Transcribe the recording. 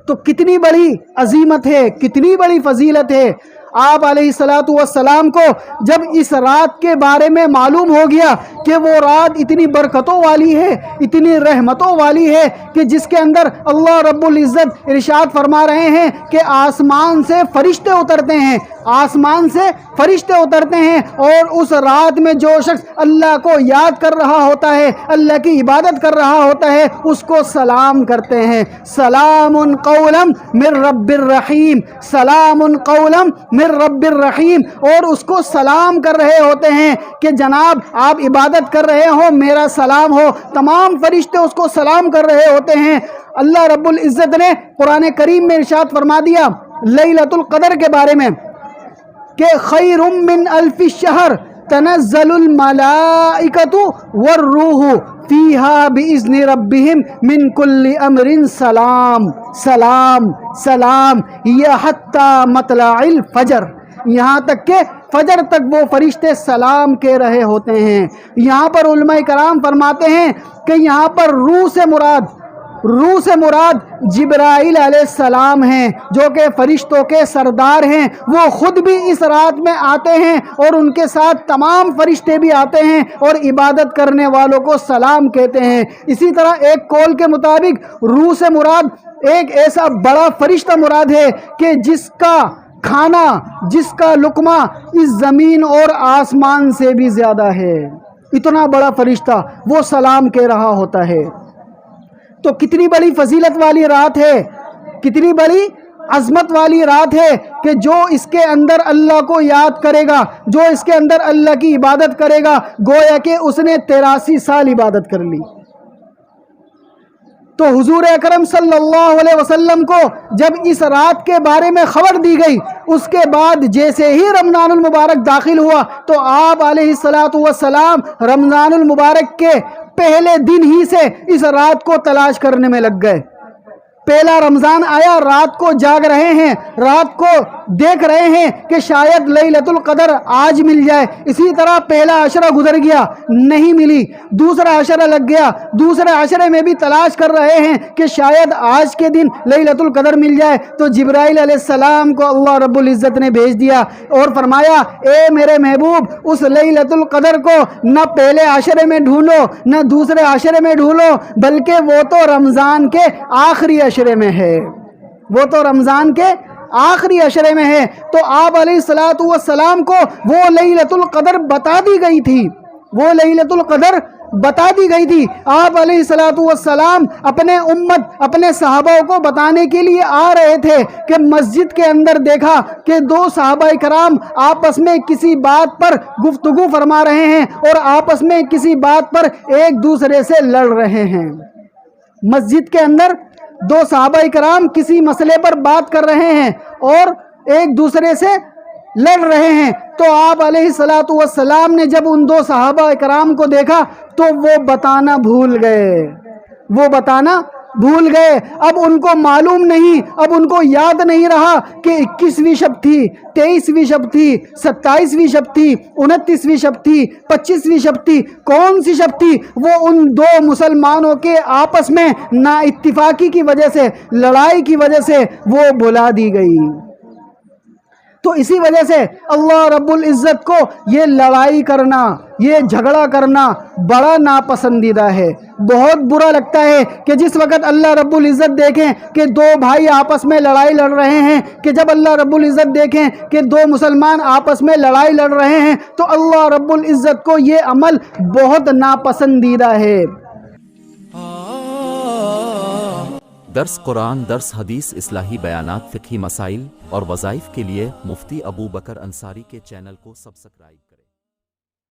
تو کتنی بڑی عظیمت ہے، کتنی بڑی فضیلت ہے۔ آپ علیہ الصلوۃ والسلام کو جب اس رات کے بارے میں معلوم ہو گیا کہ وہ رات اتنی برکتوں والی ہے، اتنی رحمتوں والی ہے کہ جس کے اندر اللہ رب العزت ارشاد فرما رہے ہیں کہ آسمان سے فرشتے اترتے ہیں، آسمان سے فرشتے اترتے ہیں، اور اس رات میں جو شخص اللہ کو یاد کر رہا ہوتا ہے، اللہ کی عبادت کر رہا ہوتا ہے، اس کو سلام کرتے ہیں، سلام قولا من رب الرحیم، سلام قولا من رب الرحیم، اور اس کو سلام کر رہے ہوتے ہیں کہ جناب آپ عبادت کر رہے ہو، میرا سلام ہو۔ تمام فرشتے اس کو سلام کر رہے ہوتے ہیں۔ اللہ رب العزت نے قرآن کریم میں ارشاد فرما دیا لیلۃ القدر کے بارے میں کہ خیر من الف شہر تنزل الملائکۃ والروح فیہا باذن ربہم من کل امر سلام سلام سلام یہ حتی مطلع الفجر، یہاں تک کہ فجر تک وہ فرشتے سلام کہہ رہے ہوتے ہیں۔ یہاں پر علماء کرام فرماتے ہیں کہ یہاں پر روح سے مراد جبرائیل علیہ السلام ہیں، جو کہ فرشتوں کے سردار ہیں۔ وہ خود بھی اس رات میں آتے ہیں اور ان کے ساتھ تمام فرشتے بھی آتے ہیں اور عبادت کرنے والوں کو سلام کہتے ہیں۔ اسی طرح ایک قول کے مطابق روح سے مراد ایک ایسا بڑا فرشتہ مراد ہے کہ جس کا کھانا، جس کا لقمہ اس زمین اور آسمان سے بھی زیادہ ہے، اتنا بڑا فرشتہ وہ سلام کہہ رہا ہوتا ہے۔ تو کتنی بڑی فضیلت والی رات ہے، کتنی بڑی عظمت والی رات ہے کہ جو اس کے اندر اللہ کو یاد کرے گا، جو اس کے اندر اللہ کی عبادت کرے گا، گویا کہ اس نے 83 سال عبادت کر لی۔ تو حضور اکرم صلی اللہ علیہ وسلم کو جب اس رات کے بارے میں خبر دی گئی، اس کے بعد جیسے ہی رمضان المبارک داخل ہوا تو آپ علیہ الصلوۃ والسلام رمضان المبارک کے پہلے دن ہی سے اس رات کو تلاش کرنے میں لگ گئے۔ پہلا رمضان آیا، رات کو جاگ رہے ہیں، رات کو دیکھ رہے ہیں کہ شاید لیلۃ القدر آج مل جائے۔ اسی طرح پہلا عشرہ گزر گیا، نہیں ملی، دوسرا عشرہ لگ گیا، دوسرے عشرے میں بھی تلاش کر رہے ہیں کہ شاید آج کے دن لیلۃ القدر مل جائے۔ تو جبرائیل علیہ السلام کو اللہ رب العزت نے بھیج دیا اور فرمایا اے میرے محبوب، اس لیلۃ القدر کو نہ پہلے عشرے میں ڈھونڈو نہ دوسرے عشرے میں ڈھونڈو، بلکہ وہ تو رمضان کے آخری عشرے میں ہے، وہ تو رمضان کے آخری عشرے میں ہے۔ تو آپ علیہ الصلوۃ والسلام کو وہ لیلۃ القدر بتا دی گئی تھی، وہ لیلۃ القدر بتا دی گئی تھی۔ آپ علیہ الصلوۃ والسلام اپنے امت، اپنے صحابہ کو بتانے کے لیے آ رہے تھے کہ مسجد کے اندر دیکھا کہ دو صحابہ کرام آپس میں کسی بات پر گفتگو فرما رہے ہیں اور آپس میں کسی بات پر ایک دوسرے سے لڑ رہے ہیں۔ مسجد کے اندر دو صحابہ کرام کسی مسئلے پر بات کر رہے ہیں اور ایک دوسرے سے لڑ رہے ہیں۔ تو آپ علیہ الصلوۃ والسلام نے جب ان دو صحابہ کرام کو دیکھا تو وہ بتانا بھول گئے، وہ بتانا بھول گئے۔ اب ان کو معلوم نہیں، اب ان کو یاد نہیں رہا کہ 21ویں شب تھی، 23ویں شب تھی، 27ویں شب تھی، 29ویں شب تھی، 25ویں شب تھی، کون سی شب تھی؟ وہ ان دو مسلمانوں کے آپس میں نا اتفاقی کی وجہ سے، لڑائی کی وجہ سے وہ بھلا دی گئی۔ تو اسی وجہ سے اللہ رب العزت کو یہ لڑائی کرنا، یہ جھگڑا کرنا بڑا ناپسندیدہ ہے۔ بہت برا لگتا ہے کہ جس وقت اللہ رب العزت دیکھیں کہ دو بھائی آپس میں لڑائی لڑ رہے ہیں، کہ جب اللہ رب العزت دیکھیں کہ دو مسلمان آپس میں لڑائی لڑ رہے ہیں، تو اللہ رب العزت کو یہ عمل بہت ناپسندیدہ ہے۔ درس قرآن، درس حدیث، اصلاحی بیانات، فقہی مسائل اور وظائف کے لیے مفتی ابو بکر انصاری کے چینل کو سبسکرائب